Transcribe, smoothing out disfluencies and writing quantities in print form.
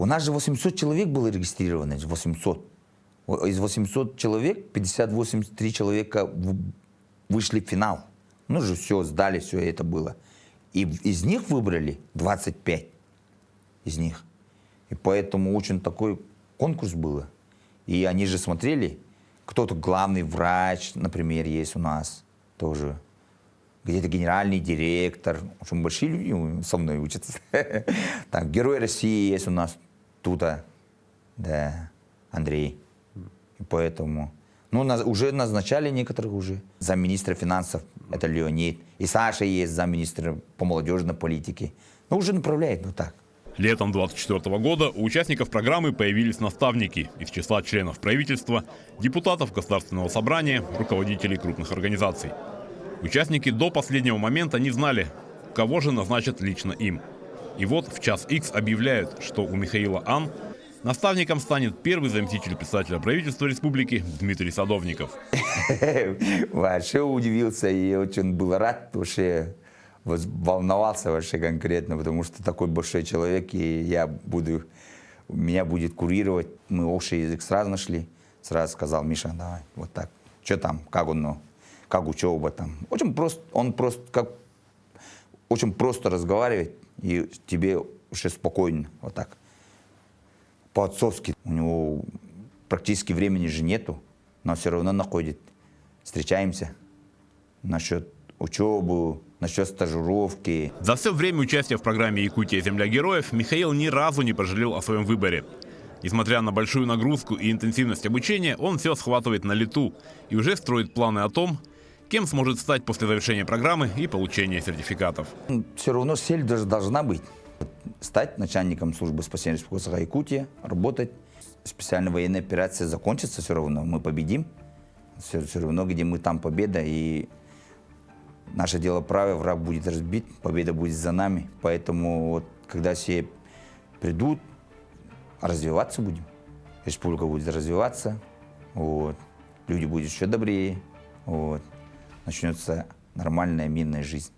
У нас же 800 человек было регистрировано, 800. Из 800 человек 3 человека вышли в финал. Ну же все, сдали, все это было. И из них выбрали 25 из них. И поэтому очень такой конкурс был. И они же смотрели, кто-то главный врач, например, есть у нас тоже. Где-то генеральный директор. Очень большие люди со мной учатся. Там Герой России есть у нас тут, да, Андрей. И поэтому... Ну, уже назначали некоторых уже. Замминистра финансов, это Леонид. И Саша есть замминистра по молодежной политике. Ну, уже направляет, ну так. Летом 2024 года у участников программы появились наставники из числа членов правительства, депутатов Государственного собрания, руководителей крупных организаций. Участники до последнего момента не знали, кого же назначат лично им. И вот в час Х объявляют, что у Михаила Ан наставником станет первый заместитель председателя правительства республики Дмитрий Садовников. Вообще удивился и очень был рад, вообще волновался вообще конкретно, потому что такой большой человек, и меня будет курировать. Мы общий язык сразу нашли. Сразу сказал: Миша, давай, вот так. Что там, как он, как учеба там. Очень просто, он очень просто разговаривает, и тебе уже спокойно, вот так. По-отцовски. У него практически времени же нету, но все равно находит. Встречаемся насчет учебы, насчет стажировки. За все время участия в программе «Якутия. Земля героев» Михаил ни разу не пожалел о своем выборе. Несмотря на большую нагрузку и интенсивность обучения, он все схватывает на лету и уже строит планы о том, кем сможет стать после завершения программы и получения сертификатов. Все равно цель должна быть. Стать начальником службы спасения Республики Якутия, работать. Специальная военная операция закончится все равно, мы победим. Все равно, где мы, там победа. И наше дело правое, враг будет разбит, победа будет за нами. Поэтому вот, когда все придут, развиваться будем. Республика будет развиваться, вот. Люди будут еще добрее, вот. Начнется нормальная мирная жизнь.